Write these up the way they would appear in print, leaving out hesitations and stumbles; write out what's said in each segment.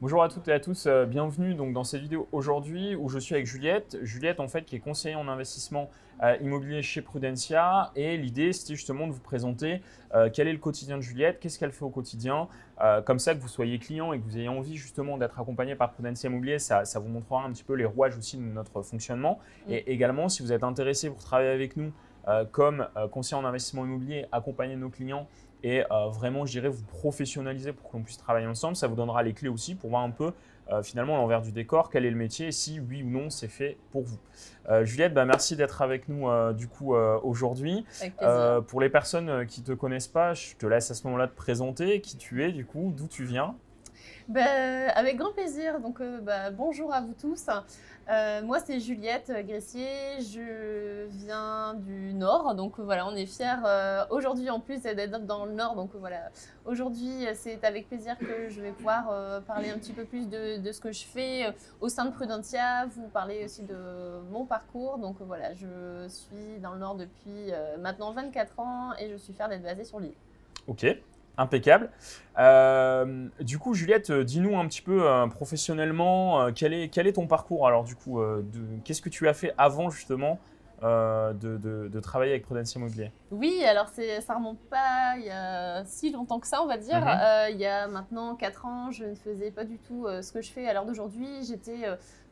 Bonjour à toutes et à tous, bienvenue donc dans cette vidéo aujourd'hui où je suis avec Juliette. Juliette en fait qui est conseillère en investissement immobilier chez Prudentia et l'idée c'était justement de vous présenter quel est le quotidien de Juliette, qu'est-ce qu'elle fait au quotidien, comme ça que vous soyez client et que vous ayez envie justement d'être accompagné par Prudentia Immobilier, ça vous montrera un petit peu les rouages aussi de notre fonctionnement et également si vous êtes intéressé pour travailler avec nous comme conseiller en investissement immobilier, accompagner nos clients et vraiment, je dirais, vous professionnaliser pour qu'on puisse travailler ensemble. Ça vous donnera les clés aussi pour voir un peu finalement l'envers du décor, quel est le métier et si oui ou non c'est fait pour vous. Juliette, merci d'être avec nous aujourd'hui. Avec plaisir. Pour les personnes qui ne te connaissent pas, je te laisse à ce moment-là te présenter qui tu es, du coup, d'où tu viens. Avec grand plaisir. Bonjour à vous tous. Moi, c'est Juliette Gressier. Je viens du Nord. Donc voilà, on est fiers aujourd'hui en plus d'être dans le Nord. Donc voilà, aujourd'hui, c'est avec plaisir que je vais pouvoir parler un petit peu plus de ce que je fais au sein de Prudentia, vous parler aussi de mon parcours. Donc voilà, je suis dans le Nord depuis maintenant 24 ans et je suis fière d'être basée sur l'île. Ok, impeccable. Du coup, Juliette, dis-nous un petit peu professionnellement, quel est ton parcours? Alors du coup, qu'est-ce que tu as fait avant justement de travailler avec Prudentia Immobilier? Oui, alors ça remonte pas il y a si longtemps que ça, on va dire. Mhm. Il y a maintenant 4 ans, je ne faisais pas du tout ce que je fais à l'heure d'aujourd'hui. J'étais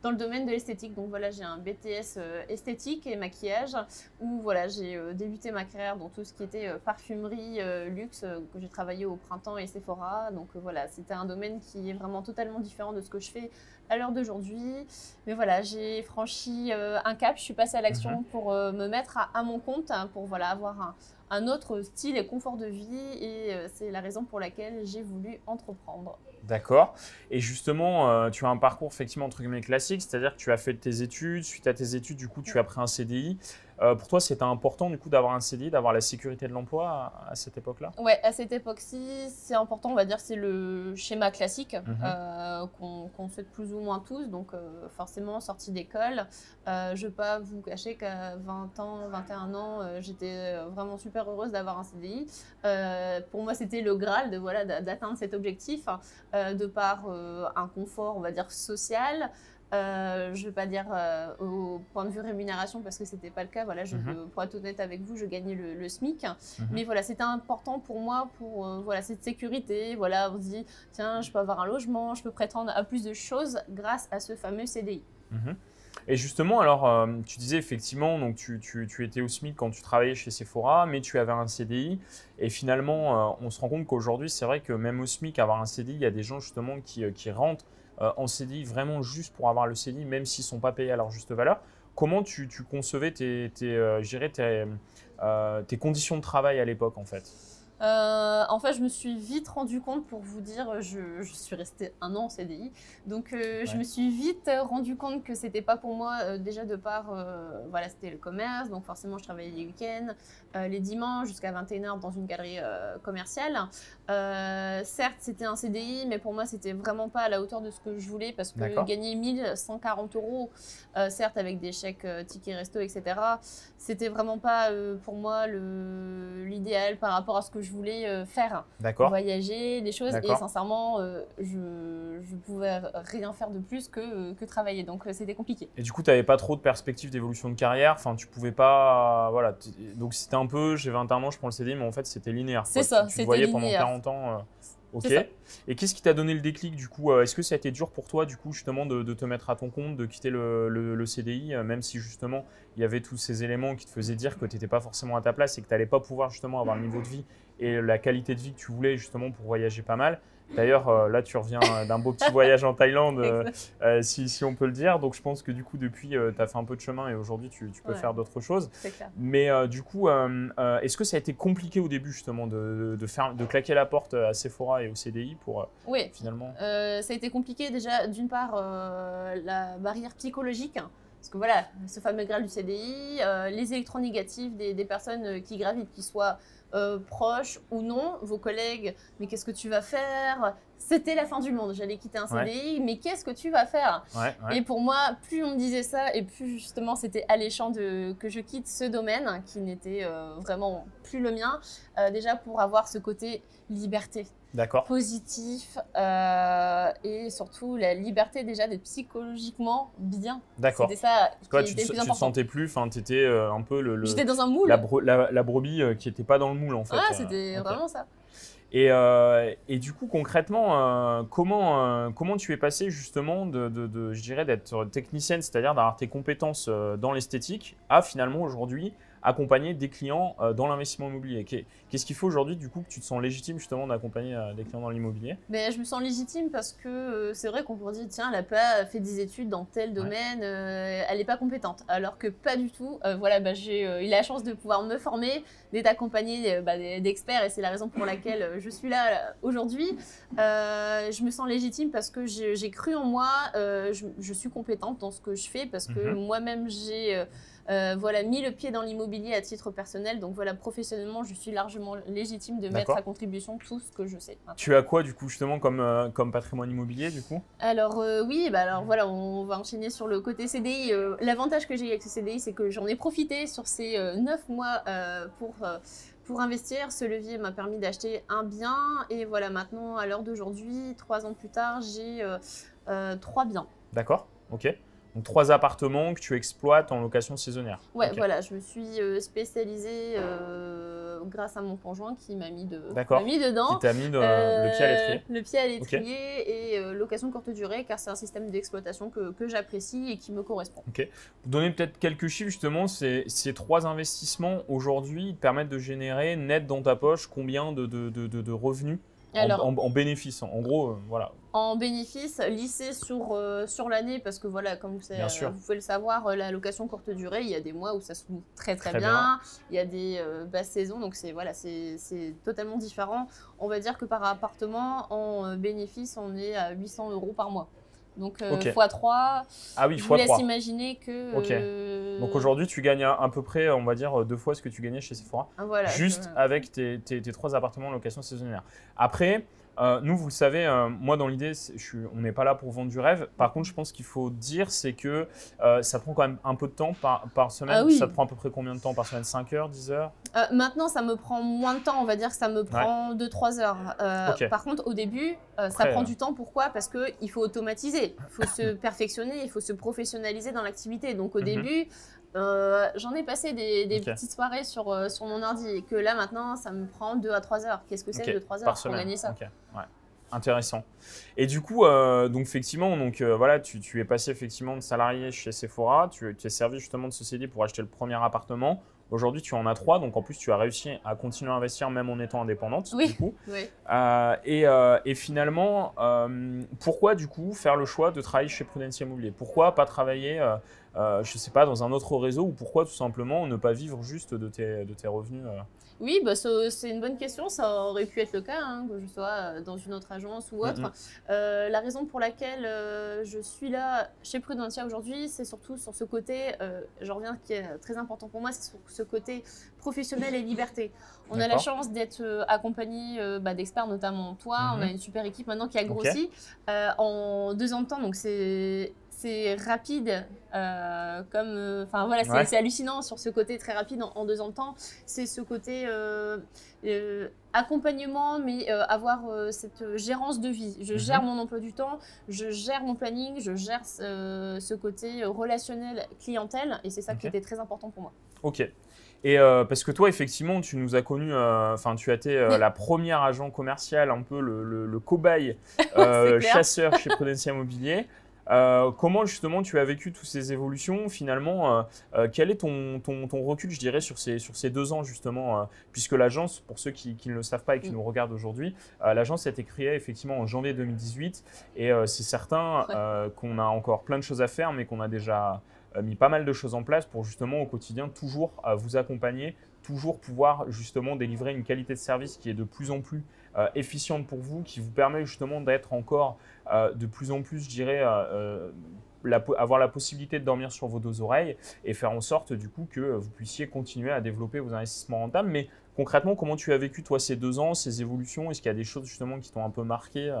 dans le domaine de l'esthétique. Donc voilà, j'ai un BTS esthétique et maquillage où voilà, j'ai débuté ma carrière dans tout ce qui était parfumerie, luxe, que j'ai travaillé au Printemps et Sephora. Donc voilà, c'était un domaine qui est vraiment totalement différent de ce que je fais à l'heure d'aujourd'hui. Mais voilà, j'ai franchi un cap, je suis passée à Mhm. l'action pour me mettre à mon compte, hein, pour voilà, avoir un autre style et confort de vie. Et c'est la raison pour laquelle j'ai voulu entreprendre. D'accord. Et justement, tu as un parcours effectivement entre guillemets classique, c'est-à-dire que tu as fait tes études. Suite à tes études, du coup, tu as pris un CDI. Pour toi, c'était important du coup d'avoir un CDI, d'avoir la sécurité de l'emploi à cette époque-là? Ouais, à cette époque-ci, c'est important, on va dire, c'est le schéma classique Mhm. qu'on souhaite plus ou moins tous. Donc, forcément, sortie d'école. Je ne vais pas vous cacher qu'à 20 ans, 21 ans, j'étais vraiment super heureuse d'avoir un CDI. Pour moi, c'était le Graal de, voilà, d'atteindre cet objectif de par un confort, on va dire, social. Je ne vais pas dire au point de vue rémunération parce que ce n'était pas le cas. Voilà, Mhm. pour être honnête avec vous, je gagnais le SMIC. Mhm. Mais voilà, c'était important pour moi pour voilà, cette sécurité. Voilà, on se dit, tiens, je peux avoir un logement, je peux prétendre à plus de choses grâce à ce fameux CDI. Mhm. Et justement, alors, tu disais effectivement, donc tu étais au SMIC quand tu travaillais chez Sephora, mais tu avais un CDI. Et finalement, on se rend compte qu'aujourd'hui, c'est vrai que même au SMIC, avoir un CDI, il y a des gens justement qui rentrent en CDI vraiment juste pour avoir le CDI, même s'ils ne sont pas payés à leur juste valeur. Comment tu concevais je dirais tes conditions de travail à l'époque, en fait? En fait, je me suis vite rendu compte, pour vous dire, je suis restée un an en CDI. Donc, je Ouais. me suis vite rendu compte que c'était pas pour moi, déjà de part, voilà, c'était le commerce. Donc, forcément, je travaillais les week-ends, les dimanches, jusqu'à 21 h dans une galerie commerciale. Certes, c'était un CDI, mais pour moi, c'était vraiment pas à la hauteur de ce que je voulais parce que D'accord. gagner 1 140 €, certes, avec des chèques, tickets resto, etc., c'était vraiment pas pour moi l'idéal par rapport à ce que je voulais faire. D'accord. Voyager, des choses. Et D'accord. sincèrement, je pouvais rien faire de plus que travailler. Donc, c'était compliqué. Et du coup, tu n'avais pas trop de perspectives d'évolution de carrière. Enfin, tu pouvais pas. Voilà. Donc, c'était un peu, j'ai 21 ans, je prends le CDI, mais en fait, c'était linéaire, C'est quoi. Tu, ça, tu te c'était voyais pendant linéaire. 40 ans. C'est Ok. ça. Et qu'est-ce qui t'a donné le déclic, du coup? Est-ce que ça a été dur pour toi, du coup, justement, de te mettre à ton compte, de quitter le CDI, même si, justement, il y avait tous ces éléments qui te faisaient dire que tu n'étais pas forcément à ta place et que tu n'allais pas pouvoir, justement, avoir le niveau de vie et la qualité de vie que tu voulais, justement, pour voyager pas mal. D'ailleurs, là, tu reviens d'un beau petit voyage en Thaïlande. Exact. Si on peut le dire. Donc je pense que du coup, depuis, tu as fait un peu de chemin et aujourd'hui, tu peux Ouais, faire d'autres choses. c'est clair. Mais du coup, est-ce que ça a été compliqué au début justement de claquer la porte à Sephora et au CDI pour Oui, finalement… ça a été compliqué déjà, d'une part, la barrière psychologique. Parce que voilà, ce fameux Graal du CDI, les électronégatifs des personnes qui gravitent, qui soient proches ou non, vos collègues, mais qu'est-ce que tu vas faire? C'était la fin du monde, j'allais quitter un Ouais, CDI, mais qu'est-ce que tu vas faire? ouais, ouais. Et pour moi, plus on me disait ça, et plus justement c'était alléchant que je quitte ce domaine, qui n'était vraiment plus le mien, déjà pour avoir ce côté liberté D'accord. positif et surtout la liberté déjà d'être psychologiquement bien. D'accord. C'était ça Toi, qui était le plus tu te important. sentais plus, enfin, tu étais un peu J'étais dans un moule. la brebis qui n'était pas dans le moule en fait. Ah, c'était Ok. vraiment ça. Et du coup, concrètement, comment tu es passé justement je dirais, d'être technicienne, c'est-à-dire d'avoir tes compétences dans l'esthétique, à finalement aujourd'hui accompagner des clients dans l'investissement immobilier? Qu'est-ce qu'il faut aujourd'hui du coup que tu te sens légitime justement d'accompagner des clients dans l'immobilier? Mais je me sens légitime parce que c'est vrai qu'on pourrait dire, tiens, elle n'a pas fait des études dans tel domaine, elle n'est pas compétente. Alors que pas du tout. Voilà, j'ai eu la chance de pouvoir me former, d'être accompagnée d'experts et c'est la raison pour laquelle je suis là aujourd'hui. Je me sens légitime parce que j'ai cru en moi, je suis compétente dans ce que je fais parce que moi-même j'ai mis le pied dans l'immobilier à titre personnel. Donc voilà, professionnellement, je suis largement légitime de mettre à contribution tout ce que je sais. Maintenant. Tu as quoi du coup justement comme patrimoine immobilier du coup? Alors voilà, on va enchaîner sur le côté CDI. L'avantage que j'ai avec ce CDI, c'est que j'en ai profité sur ces 9 mois pour investir. Ce levier m'a permis d'acheter un bien et voilà, maintenant à l'heure d'aujourd'hui, 3 ans plus tard, j'ai 3 biens. D'accord, ok. Donc 3 appartements que tu exploites en location saisonnière. Ouais, voilà, je me suis spécialisée grâce à mon conjoint qui m'a mis dedans. Qui t'a mis le pied à l'étrier. Le pied à l'étrier et location courte durée, car c'est un système d'exploitation que j'apprécie et qui me correspond. Ok. Pour donner peut-être quelques chiffres, justement, ces 3 investissements aujourd'hui te permettent de générer net dans ta poche combien de revenus en bénéfice? En gros, voilà. En bénéfice, lissé sur l'année, parce que voilà, comme vous pouvez le savoir, la location courte durée, il y a des mois où ça se loue très bien. Il y a des basses saisons, donc c'est totalement différent. On va dire que par appartement, en bénéfice, on est à 800 € par mois. Donc x3, ah oui, je vous laisse imaginer que… Donc aujourd'hui, tu gagnes à peu près, on va dire, 2 fois ce que tu gagnais chez Sephora, juste avec tes 3 appartements en location saisonnière. Après, nous, vous le savez, moi dans l'idée, on n'est pas là pour vendre du rêve. Par contre, je pense qu'il faut dire, c'est que ça prend quand même un peu de temps par semaine. Ah oui. Ça te prend à peu près combien de temps par semaine? 5 heures, 10 heures? Maintenant, ça me prend moins de temps. On va dire que ça me prend 2-3 heures. Par contre, au début, ça prend du temps. Pourquoi? Parce qu'il faut automatiser, il faut se perfectionner, il faut se professionnaliser dans l'activité. Donc au début… j'en ai passé des petites soirées sur mon ordi et que là maintenant ça me prend 2 à 3 heures. Qu'est-ce que c'est 2-3 heures pour gagner ça? Ouais. Intéressant. Et du coup, donc effectivement, voilà, tu es passé effectivement de salarié chez Sephora, tu es servi justement de ce CDI pour acheter le premier appartement. Aujourd'hui, tu en as 3, donc en plus, tu as réussi à continuer à investir même en étant indépendante. Oui. Du coup. Oui. Et finalement, pourquoi du coup faire le choix de travailler chez Prudentia Immobilier? Pourquoi pas travailler, je ne sais pas, dans un autre réseau, ou pourquoi tout simplement ne pas vivre juste de tes revenus? Oui, c'est une bonne question. Ça aurait pu être le cas, que je sois dans une autre agence ou autre. La raison pour laquelle je suis là chez Prudentia aujourd'hui, c'est surtout sur ce côté, j'en reviens, qui est très important pour moi, c'est sur ce côté professionnel et liberté. On a la chance d'être accompagné d'experts, notamment toi. On a une super équipe maintenant qui a grossi en 2 ans de temps, donc c'est rapide, c'est hallucinant sur ce côté très rapide en 2 ans de temps. C'est ce côté accompagnement, mais avoir cette gérance de vie. Je gère mon emploi du temps, je gère mon planning, je gère ce côté relationnel clientèle, et c'est ça qui était très important pour moi. Ok. Et parce que toi, effectivement, tu nous as connus, tu as été la première agent commercial, un peu le cobaye chasseur chez Prudentia Immobilier. Comment justement tu as vécu toutes ces évolutions finalement? Quel est ton recul, je dirais, sur ces 2 ans justement, puisque l'agence, pour ceux qui ne le savent pas et qui nous regardent aujourd'hui, l'agence a été créée effectivement en janvier 2018 et c'est certain qu'on a encore plein de choses à faire, mais qu'on a déjà mis pas mal de choses en place pour justement au quotidien toujours vous accompagner, toujours pouvoir justement délivrer une qualité de service qui est de plus en plus efficiente pour vous, qui vous permet justement d'être encore de plus en plus, je dirais, avoir la possibilité de dormir sur vos 2 oreilles et faire en sorte du coup que vous puissiez continuer à développer vos investissements rentables. Mais concrètement, comment tu as vécu toi ces 2 ans, ces évolutions? Est-ce qu'il y a des choses justement qui t'ont un peu marqué?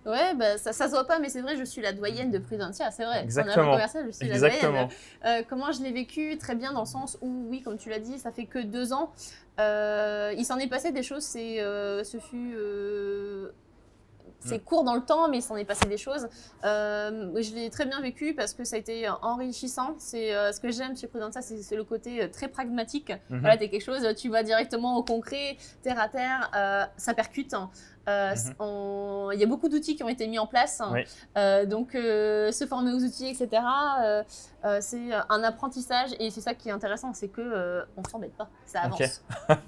Ouais, ça se voit pas, mais c'est vrai, je suis la doyenne de Prudentia, c'est vrai. Exactement. Je suis la doyenne. Comment je l'ai vécu? Très bien, dans le sens où, oui, comme tu l'as dit, ça fait que 2 ans. Il s'en est passé des choses, ce fut c'est court dans le temps, mais il s'en est passé des choses. Je l'ai très bien vécu parce que ça a été enrichissant. C'est ce que j'aime chez Prudentia, c'est le côté très pragmatique. Voilà, tu es quelque chose, tu vas directement au concret, terre à terre, ça percute. Il y a beaucoup d'outils qui ont été mis en place. Oui. Donc, se former aux outils, etc., c'est un apprentissage. Et c'est ça qui est intéressant, c'est qu'on ne s'embête pas, ça avance. Okay.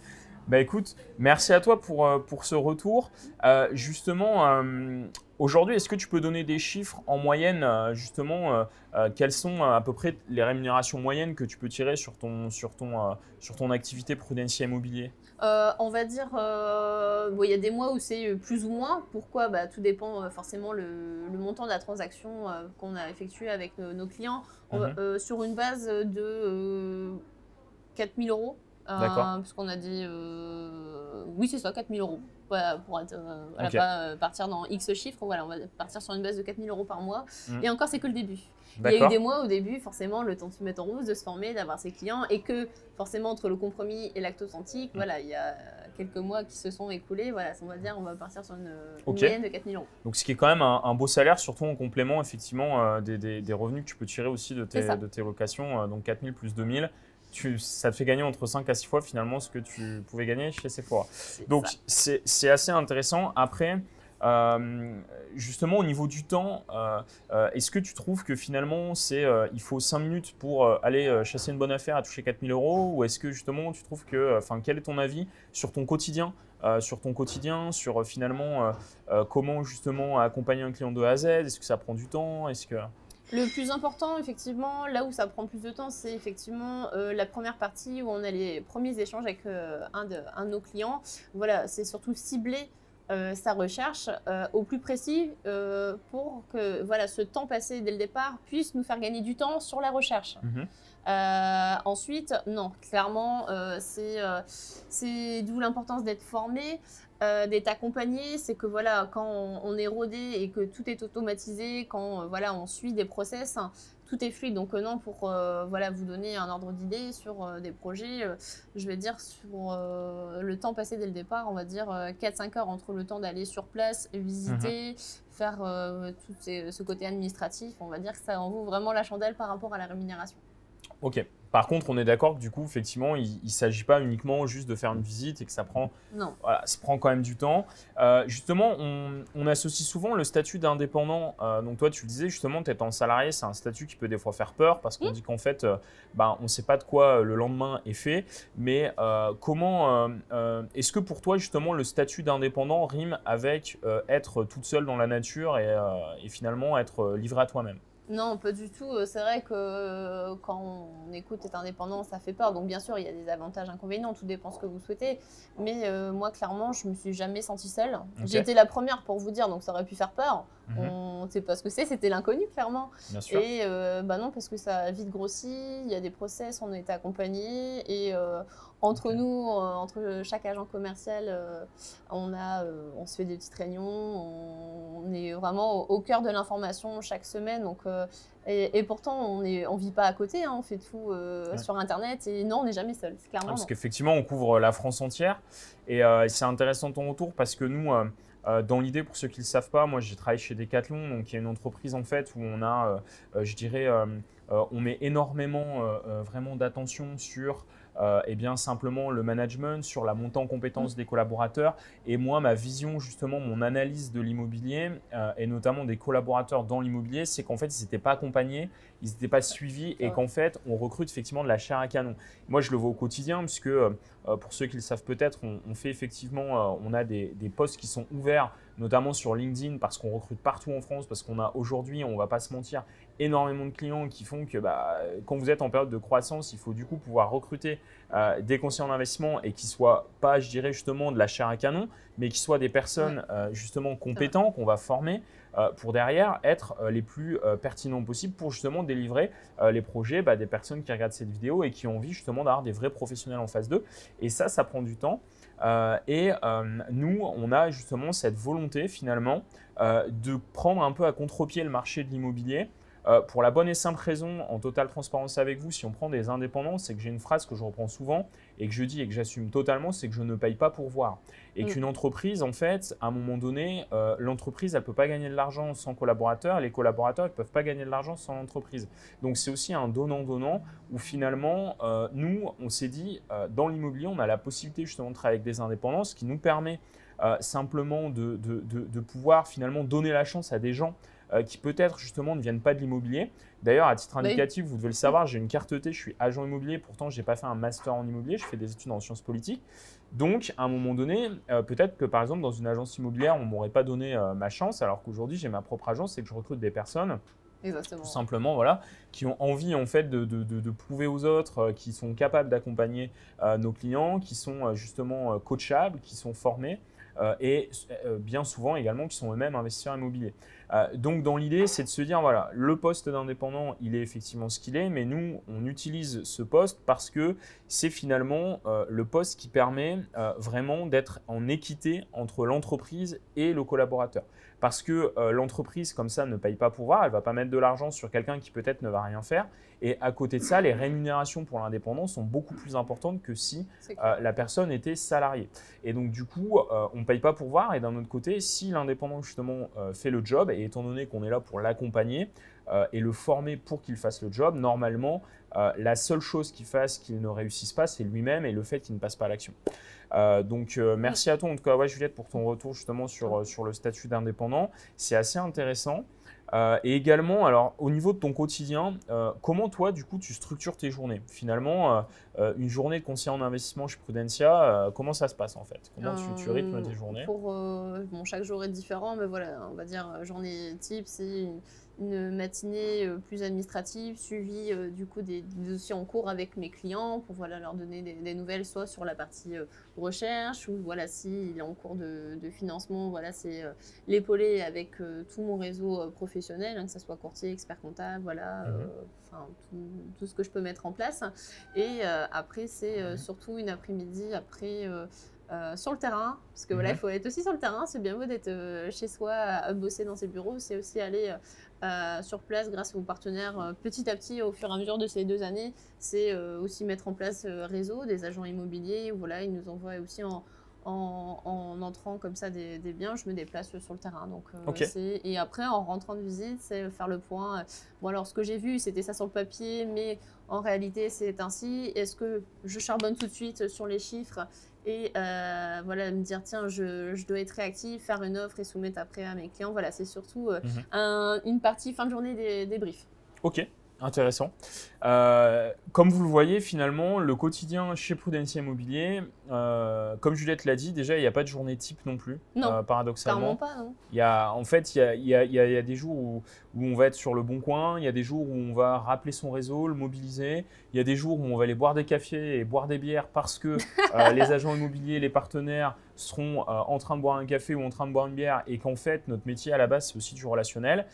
Bah écoute, merci à toi pour ce retour. Justement, aujourd'hui, est-ce que tu peux donner des chiffres en moyenne, justement, quelles sont à peu près les rémunérations moyennes que tu peux tirer sur ton activité Prudentia Immobilier? On va dire, il y a des mois où c'est plus ou moins. Pourquoi? Tout dépend forcément le montant de la transaction qu'on a effectuée avec nos clients. Sur une base de 4 000 €. Parce qu'on a dit, oui c'est ça, 4 000 €, voilà, pour être, pas partir dans X chiffres, voilà, on va partir sur une base de 4 000 € par mois. Et encore, c'est que le début. Il y a eu des mois au début, forcément, le temps de se mettre en route, de se former, d'avoir ses clients, et que forcément, entre le compromis et l'acte authentique, voilà, il y a quelques mois qui se sont écoulés, voilà, on va dire, on va partir sur une moyenne de 4 000 €. Donc, ce qui est quand même un beau salaire, surtout en complément, effectivement, des revenus que tu peux tirer aussi de tes locations, donc 4 000 plus 2 000. Ça te fait gagner entre 5 à 6 fois finalement ce que tu pouvais gagner chez Sephora. Donc c'est assez intéressant. Après, justement au niveau du temps, est-ce que tu trouves que finalement il faut 5 minutes pour aller chasser une bonne affaire à toucher 4 000 € ou est-ce que justement tu trouves que, quel est ton avis sur ton quotidien, sur finalement comment justement accompagner un client de A à Z? Est-ce que ça prend du temps? Le plus important, effectivement, là où ça prend plus de temps, c'est effectivement la première partie où on a les premiers échanges avec un de nos clients. Voilà, c'est surtout cibler sa recherche au plus précis pour que voilà, ce temps passé dès le départ puisse nous faire gagner du temps sur la recherche. Ensuite, non, clairement, c'est d'où l'importance d'être formé. D'être accompagné, c'est que voilà, quand on est rodé et que tout est automatisé, quand voilà, on suit des process, tout est fluide. Donc non, pour voilà, vous donner un ordre d'idée sur des projets, je vais dire sur le temps passé dès le départ, on va dire 4-5 heures entre le temps d'aller sur place, visiter, faire tout ce côté administratif, on va dire que ça en vaut vraiment la chandelle par rapport à la rémunération. Ok. Par contre, on est d'accord que du coup, effectivement, il ne s'agit pas uniquement juste de faire une visite et que ça prend, voilà, ça prend quand même du temps. Justement, on associe souvent le statut d'indépendant. Donc toi, tu le disais justement, tu es en salarié, c'est un statut qui peut des fois faire peur parce qu'on dit qu'en fait, on ne sait pas de quoi le lendemain est fait. Mais est-ce que pour toi, justement, le statut d'indépendant rime avec être toute seule dans la nature et finalement être livré à toi-même? Non, pas du tout. C'est vrai que quand on écoute être indépendant, ça fait peur. Donc bien sûr, il y a des avantages, inconvénients, tout dépend ce que vous souhaitez. Mais moi, clairement, je me suis jamais sentie seule. J'ai été la première pour vous dire, donc ça aurait pu faire peur. On ne sait pas ce que c'est, c'était l'inconnu, clairement. Bien sûr. Et non, parce que ça a vite grossi, il y a des process, on a été accompagnés. Et entre nous, entre chaque agent commercial, on se fait des petites réunions, on est vraiment au cœur de l'information chaque semaine. Donc, et pourtant, on ne vit pas à côté, on fait tout sur Internet. Et non, on n'est jamais seul, clairement. Parce qu'effectivement, on couvre la France entière. Et c'est intéressant ton retour parce que nous, dans l'idée, pour ceux qui ne le savent pas, moi j'ai travaillé chez Decathlon, donc il y a une entreprise en fait où on a, je dirais, on met énormément vraiment d'attention sur simplement le management, sur la montée en compétences des collaborateurs. Et moi, ma vision, justement, mon analyse de l'immobilier et notamment des collaborateurs dans l'immobilier, c'est qu'en fait, ils n'étaient pas accompagnés, ils n'étaient pas suivis et qu'en fait, on recrute effectivement de la chair à canon. Moi, je le vois au quotidien puisque pour ceux qui le savent peut-être, on fait effectivement, on a des postes qui sont ouverts, notamment sur LinkedIn parce qu'on recrute partout en France, parce qu'on a aujourd'hui, on ne va pas se mentir, énormément de clients qui font que quand vous êtes en période de croissance, il faut du coup pouvoir recruter des conseillers en investissement et qui ne soient pas, je dirais justement, de la chair à canon, mais qui soient des personnes justement compétentes qu'on va former pour derrière être les plus pertinents possibles pour justement délivrer les projets des personnes qui regardent cette vidéo et qui ont envie justement d'avoir des vrais professionnels en face d'eux. Et ça prend du temps. Nous, on a justement cette volonté finalement de prendre un peu à contre-pied le marché de l'immobilier Pour la bonne et simple raison, en totale transparence avec vous, si on prend des indépendants, c'est que j'ai une phrase que je reprends souvent et que je dis et que j'assume totalement, c'est que je ne paye pas pour voir. Et qu'une entreprise, en fait, à un moment donné, l'entreprise, elle ne peut pas gagner de l'argent sans collaborateurs, et les collaborateurs, ils ne peuvent pas gagner de l'argent sans l'entreprise. Donc, c'est aussi un donnant-donnant où finalement, nous, on s'est dit, dans l'immobilier, on a la possibilité justement de travailler avec des indépendants, ce qui nous permet simplement de pouvoir finalement donner la chance à des gens qui peut-être justement ne viennent pas de l'immobilier. D'ailleurs, à titre indicatif, vous devez le savoir, j'ai une carte T, je suis agent immobilier, pourtant je n'ai pas fait un master en immobilier, je fais des études en sciences politiques. Donc, à un moment donné, peut-être que par exemple, dans une agence immobilière, on ne m'aurait pas donné ma chance, alors qu'aujourd'hui, j'ai ma propre agence et que je recrute des personnes tout simplement, voilà, qui ont envie en fait de prouver aux autres qui sont capables d'accompagner nos clients, qui sont justement coachables, qui sont formés. Et bien souvent également qui sont eux-mêmes investisseurs immobiliers. Donc dans l'idée, c'est de se dire, voilà, le poste d'indépendant, il est effectivement ce qu'il est, mais nous, on utilise ce poste parce que c'est finalement le poste qui permet vraiment d'être en équité entre l'entreprise et le collaborateur. Parce que l'entreprise, comme ça, ne paye pas pour voir, elle ne va pas mettre de l'argent sur quelqu'un qui peut-être ne va rien faire. Et à côté de ça, les rémunérations pour l'indépendant sont beaucoup plus importantes que si la personne était salariée. Et donc, du coup, on ne paye pas pour voir. Et d'un autre côté, si l'indépendant, justement, fait le job, et étant donné qu'on est là pour l'accompagner et le former pour qu'il fasse le job, normalement, la seule chose qui fasse qu'il ne réussisse pas, c'est lui-même et le fait qu'il ne passe pas à l'action. Donc, merci à toi, en tout cas, Juliette, pour ton retour justement sur le statut d'indépendant. C'est assez intéressant. Et également, alors, au niveau de ton quotidien, comment toi, du coup, tu structures tes journées? Finalement, une journée de conseiller en investissement chez Prudentia, comment ça se passe en fait? Comment tu rythmes tes journées? Bon, chaque jour est différent, mais voilà, on va dire journée type, c'est une matinée plus administrative, suivie du coup des dossiers en cours avec mes clients pour voilà, leur donner des nouvelles, soit sur la partie recherche ou voilà, s'il est en cours de financement, voilà, c'est l'épauler avec tout mon réseau professionnel, hein, que ce soit courtier, expert comptable, voilà, tout ce que je peux mettre en place. Et après, c'est surtout une après-midi après. Sur le terrain, parce que voilà, il faut être aussi sur le terrain, c'est bien beau d'être chez soi, à bosser dans ses bureaux, c'est aussi aller sur place grâce aux partenaires petit à petit au fur et à mesure de ces 2 années, c'est aussi mettre en place réseau, des agents immobiliers, où voilà, ils nous envoient aussi en entrant comme ça des biens, je me déplace sur le terrain. Donc, et après, en rentrant de visite, c'est faire le point. Bon, alors, ce que j'ai vu, c'était ça sur le papier, mais en réalité, c'est ainsi. Est-ce que je charbonne tout de suite sur les chiffres et voilà, me dire, tiens, je dois être réactif, faire une offre et soumettre après à mes clients. Voilà, c'est surtout une partie fin de journée des briefs. Ok. Intéressant. Comme vous le voyez, finalement, le quotidien chez Prudentia Immobilier, comme Juliette l'a dit, déjà, il n'y a pas de journée type non plus, paradoxalement. Clairement pas, non. En fait, il y a des jours où on va être sur le bon coin, il y a des jours où on va rappeler son réseau, le mobiliser, il y a des jours où on va aller boire des cafés et boire des bières parce que les agents immobiliers, les partenaires seront en train de boire un café ou en train de boire une bière et qu'en fait, notre métier à la base, c'est aussi du relationnel.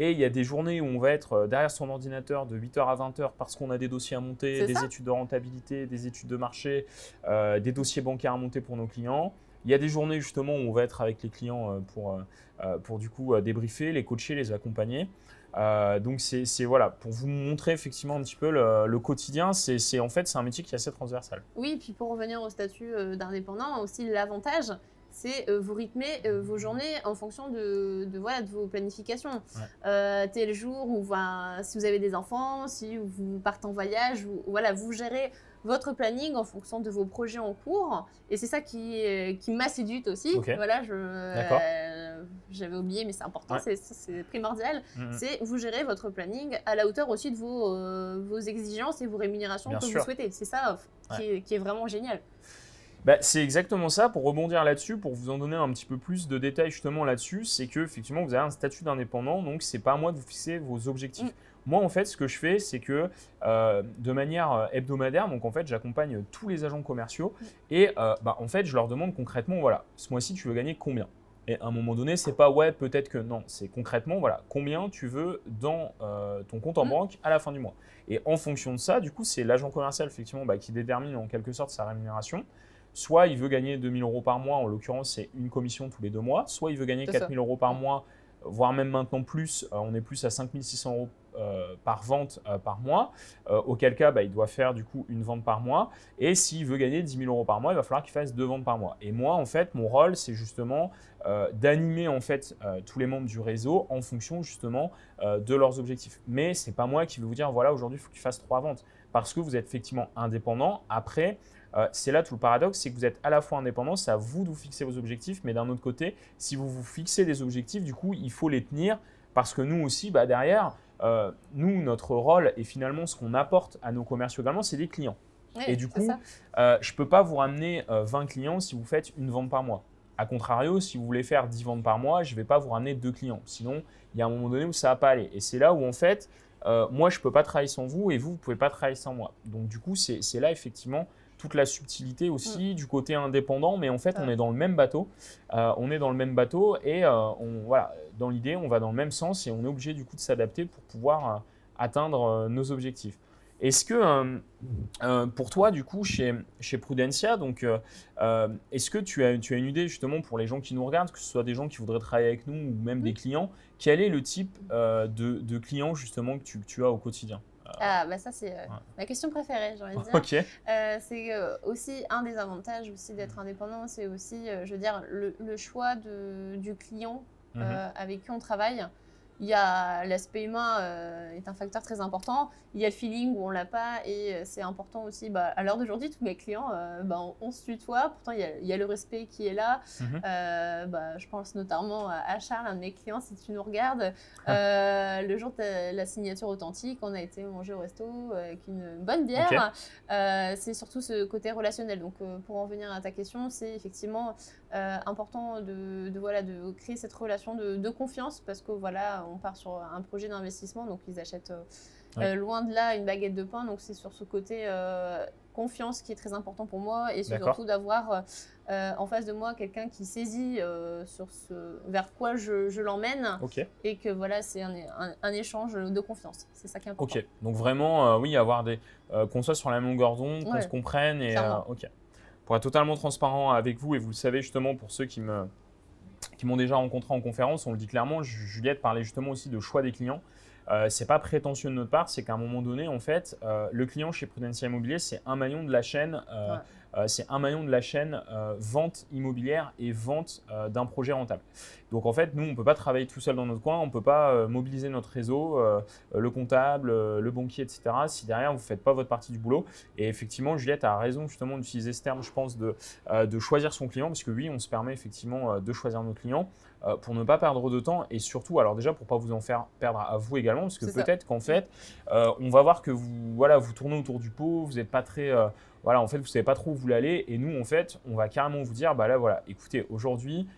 Et il y a des journées où on va être derrière son ordinateur de 8h à 20h parce qu'on a des dossiers à monter, des études de rentabilité, des études de marché, des dossiers bancaires à monter pour nos clients. Il y a des journées justement où on va être avec les clients pour du coup débriefer, les coacher, les accompagner. Donc c'est voilà, pour vous montrer effectivement un petit peu le quotidien, en fait c'est un métier qui est assez transversal. Oui, puis pour revenir au statut d'indépendant, aussi l'avantage, c'est vous rythmer vos journées en fonction de vos planifications. Tel jour où si vous avez des enfants, si vous partez en voyage, vous gérez votre planning en fonction de vos projets en cours. Et c'est ça qui m'a séduite aussi. Voilà, j'avais oublié, mais c'est important, c'est primordial. C'est vous gérez votre planning à la hauteur aussi de vos exigences et vos rémunérations que vous souhaitez. C'est ça qui est vraiment génial. C'est exactement ça. Pour rebondir là-dessus, pour vous en donner un petit peu plus de détails justement là-dessus, c'est que effectivement vous avez un statut d'indépendant, donc c'est pas à moi de vous fixer vos objectifs. Moi en fait, ce que je fais, c'est que de manière hebdomadaire, donc en fait, j'accompagne tous les agents commerciaux et en fait, je leur demande concrètement, voilà, ce mois-ci, tu veux gagner combien? Et à un moment donné, c'est pas ouais, peut-être que non, c'est concrètement, voilà, combien tu veux dans ton compte en banque à la fin du mois. Et en fonction de ça, du coup, c'est l'agent commercial effectivement qui détermine en quelque sorte sa rémunération. Soit il veut gagner 2 000 € par mois, en l'occurrence c'est une commission tous les 2 mois, soit il veut gagner 4 000 € par mois, voire même maintenant plus, on est plus à 5 600 € par vente par mois, auquel cas il doit faire du coup une vente par mois, et s'il veut gagner 10 000 € par mois, il va falloir qu'il fasse 2 ventes par mois. Et moi en fait mon rôle c'est justement d'animer en fait tous les membres du réseau en fonction justement de leurs objectifs. Mais c'est pas moi qui vais vous dire voilà aujourd'hui il faut que tu fasses 3 ventes, parce que vous êtes effectivement indépendant. Après c'est là tout le paradoxe, c'est que vous êtes à la fois indépendant, c'est à vous de vous fixer vos objectifs, mais d'un autre côté, si vous vous fixez des objectifs, du coup, il faut les tenir, parce que nous aussi, derrière, nous, notre rôle et finalement ce qu'on apporte à nos commerciaux également, c'est des clients. Oui, et du coup, je ne peux pas vous ramener 20 clients si vous faites une vente par mois. A contrario, si vous voulez faire 10 ventes par mois, je ne vais pas vous ramener 2 clients. Sinon, il y a un moment donné où ça ne va pas aller. Et c'est là où en fait, moi, je ne peux pas travailler sans vous et vous ne pouvez pas travailler sans moi. Donc du coup, c'est là effectivement toute la subtilité aussi du côté indépendant, mais en fait, on est dans le même bateau. On est dans le même bateau et voilà, dans l'idée, on va dans le même sens et on est obligé du coup de s'adapter pour pouvoir atteindre nos objectifs. Est-ce que pour toi, du coup, chez Prudentia, donc, est-ce que tu as une idée justement pour les gens qui nous regardent, que ce soit des gens qui voudraient travailler avec nous ou même des clients, quel est le type de client justement que tu as au quotidien? Ça c'est ma question préférée, j'ai envie de dire. Ok. C'est aussi un des avantages aussi d'être indépendant, c'est aussi, je veux dire, le choix du client avec qui on travaille. Il y a l'aspect humain est un facteur très important. Il y a le feeling où on l'a pas et c'est important aussi. À l'heure d'aujourd'hui, tous mes clients, on se tutoie. Pourtant, il y a le respect qui est là. Je pense notamment à Charles, un de mes clients, si tu nous regardes. Le jour de la signature authentique, on a été manger au resto avec une bonne bière. C'est surtout ce côté relationnel. Donc, pour en venir à ta question, c'est effectivement important de créer cette relation de confiance parce que voilà, on part sur un projet d'investissement, donc ils achètent loin de là une baguette de pain. Donc c'est sur ce côté confiance qui est très important pour moi et surtout d'avoir en face de moi quelqu'un qui saisit vers quoi je l'emmène et que voilà, c'est un échange de confiance. C'est ça qui est important. Ok, donc vraiment, oui, avoir qu'on soit sur la même longueur d'onde, qu'on se comprenne. Et, pour être totalement transparent avec vous, et vous le savez justement pour ceux qui m'ont déjà rencontré en conférence, on le dit clairement, Juliette parlait justement aussi de choix des clients. C'est pas prétentieux de notre part, c'est qu'à un moment donné, en fait, le client chez Prudentia Immobilier, c'est un maillon de la chaîne, vente immobilière et vente d'un projet rentable. Donc en fait, nous, on ne peut pas travailler tout seul dans notre coin, on ne peut pas mobiliser notre réseau, le comptable, le banquier, etc. si derrière, vous ne faites pas votre partie du boulot. Et effectivement, Juliette a raison justement d'utiliser ce terme, je pense, de choisir son client, parce que oui, on se permet effectivement de choisir nos clients pour ne pas perdre de temps et surtout, alors déjà, pour ne pas vous en faire perdre à vous également, parce que peut-être qu'en fait, on va voir que vous tournez autour du pot, vous n'êtes pas très… en fait, vous ne savez pas trop où vous voulez aller et nous, en fait, on va carrément vous dire, écoutez, aujourd'hui,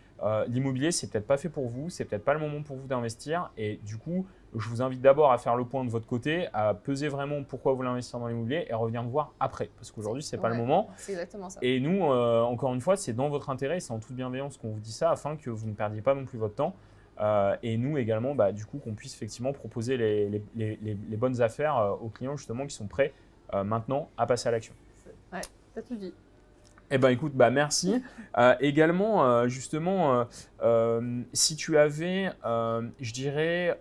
l'immobilier, c'est peut-être pas fait pour vous, c'est peut-être pas le moment pour vous d'investir et du coup, je vous invite d'abord à faire le point de votre côté, à peser vraiment pourquoi vous voulez investir dans l'immobilier et à revenir me voir après parce qu'aujourd'hui, c'est pas le moment. C'est exactement ça. Et nous, encore une fois, c'est dans votre intérêt, c'est en toute bienveillance qu'on vous dit ça afin que vous ne perdiez pas non plus votre temps. Et nous également, du coup, qu'on puisse effectivement proposer les bonnes affaires aux clients justement qui sont prêts maintenant à passer à l'action. Ouais, t'as tout dit. Eh bien, écoute, merci. Également, justement, si tu avais, je dirais,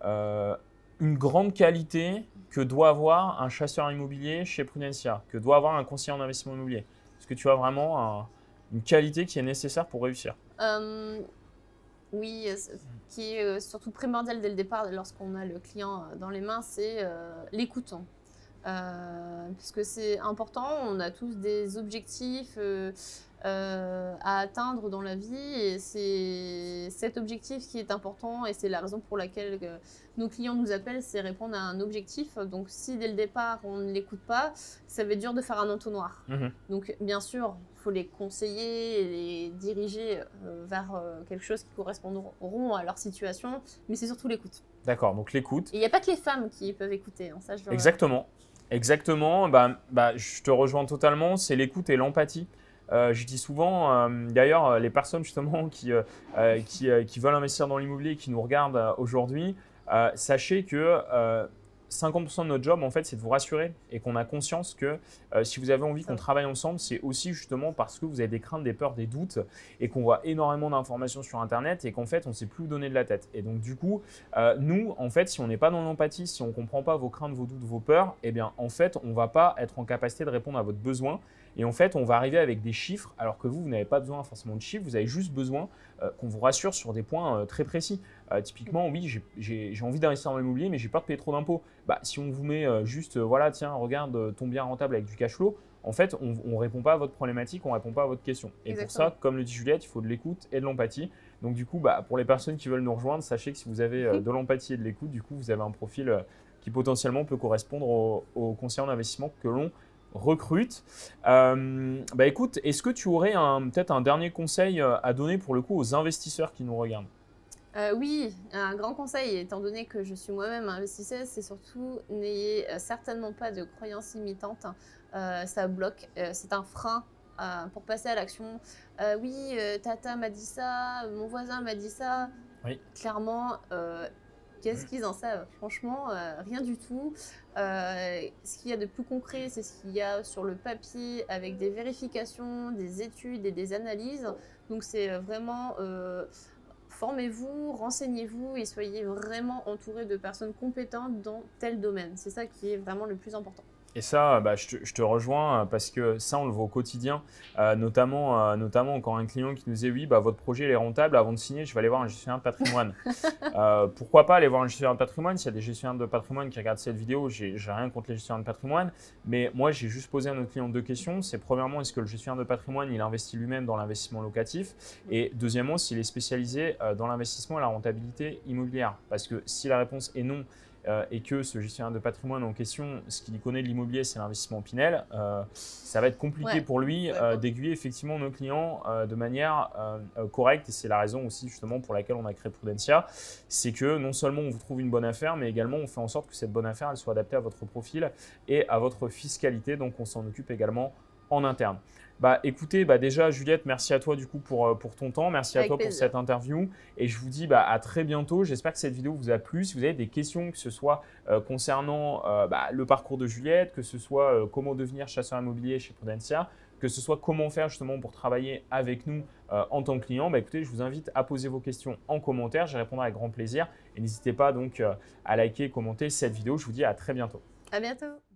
une grande qualité que doit avoir un chasseur immobilier chez Prudentia, que doit avoir un conseiller en investissement immobilier, est-ce que tu as vraiment une qualité qui est nécessaire pour réussir? Oui, qui est surtout primordial dès le départ lorsqu'on a le client dans les mains, c'est l'écoute. Puisque c'est important, on a tous des objectifs à atteindre dans la vie et c'est cet objectif qui est important et c'est la raison pour laquelle nos clients nous appellent, c'est répondre à un objectif. Donc si dès le départ on ne l'écoute pas, ça va être dur de faire un entonnoir. Donc bien sûr, il faut les conseiller et les diriger vers quelque chose qui correspondront à leur situation, mais c'est surtout l'écoute. D'accord, donc l'écoute. Et il n'y a pas que les femmes qui peuvent écouter, hein, ça je le… Exactement. Exactement, je te rejoins totalement, c'est l'écoute et l'empathie. Je dis souvent, d'ailleurs, les personnes justement qui veulent investir dans l'immobilier et qui nous regardent aujourd'hui, sachez que 50% de notre job, en fait, c'est de vous rassurer et qu'on a conscience que si vous avez envie qu'on travaille ensemble, c'est aussi justement parce que vous avez des craintes, des peurs, des doutes et qu'on voit énormément d'informations sur Internet et qu'en fait, on ne sait plus où donner de la tête. Et donc, du coup, nous, en fait, si on n'est pas dans l'empathie, si on ne comprend pas vos craintes, vos doutes, vos peurs, eh bien, en fait, on ne va pas être en capacité de répondre à votre besoin. Et en fait, on va arriver avec des chiffres, alors que vous n'avez pas besoin forcément de chiffres, vous avez juste besoin qu'on vous rassure sur des points très précis. Typiquement, oui, j'ai envie d'investir dans l'immobilier, mais j'ai peur de payer trop d'impôts. Bah, si on vous met juste, voilà, tiens, regarde ton bien rentable avec du cash flow, en fait, on ne répond pas à votre problématique, on ne répond pas à votre question. Et Exactement. pour ça, comme le dit Juliette, il faut de l'écoute et de l'empathie. Donc du coup, bah, pour les personnes qui veulent nous rejoindre, sachez que si vous avez de l'empathie et de l'écoute, du coup, vous avez un profil qui potentiellement peut correspondre aux conseillers en investissement que l'on recrute. Bah écoute, est-ce que tu aurais peut-être un dernier conseil à donner pour le coup aux investisseurs qui nous regardent? Oui, un grand conseil, étant donné que je suis moi-même investisseuse, c'est surtout n'ayez certainement pas de croyances limitantes. Ça bloque, c'est un frein pour passer à l'action. Oui, Tata m'a dit ça, mon voisin m'a dit ça. Oui. Clairement, qu'est-ce qu'ils en savent? Franchement, rien du tout. Ce qu'il y a de plus concret, c'est ce qu'il y a sur le papier avec des vérifications, des études et des analyses. Donc c'est vraiment… formez-vous, renseignez-vous et soyez vraiment entouré de personnes compétentes dans tel domaine. C'est ça qui est vraiment le plus important. Et ça, bah, je te rejoins parce que ça, on le voit au quotidien, notamment quand un client qui nous dit oui, bah, votre projet il est rentable, avant de signer, je vais aller voir un gestionnaire de patrimoine. Pourquoi pas aller voir un gestionnaire de patrimoine? S'il y a des gestionnaires de patrimoine qui regardent cette vidéo, j'ai rien contre les gestionnaires de patrimoine, mais moi, j'ai juste posé à notre client deux questions. C'est premièrement, est-ce que le gestionnaire de patrimoine, il investit lui-même dans l'investissement locatif? Et deuxièmement, s'il est spécialisé dans l'investissement et la rentabilité immobilière. Parce que si la réponse est non, et que ce gestionnaire de patrimoine en question, ce qu'il connaît de l'immobilier, c'est l'investissement Pinel, ça va être compliqué pour lui d'aiguiller effectivement nos clients de manière correcte. Et c'est la raison aussi justement pour laquelle on a créé Prudentia. C'est que non seulement on vous trouve une bonne affaire, mais également on fait en sorte que cette bonne affaire elle soit adaptée à votre profil et à votre fiscalité. Donc on s'en occupe également en interne. Bah, écoutez, bah déjà Juliette, merci à toi du coup pour ton temps, merci à toi pour cette interview et je vous dis bah, à très bientôt. J'espère que cette vidéo vous a plu. Si vous avez des questions, que ce soit concernant le parcours de Juliette, que ce soit comment devenir chasseur immobilier chez Prudentia, que ce soit comment faire justement pour travailler avec nous en tant que client, bah, écoutez, je vous invite à poser vos questions en commentaire, j'y répondrai avec grand plaisir et n'hésitez pas donc à liker et commenter cette vidéo. Je vous dis à très bientôt. À bientôt.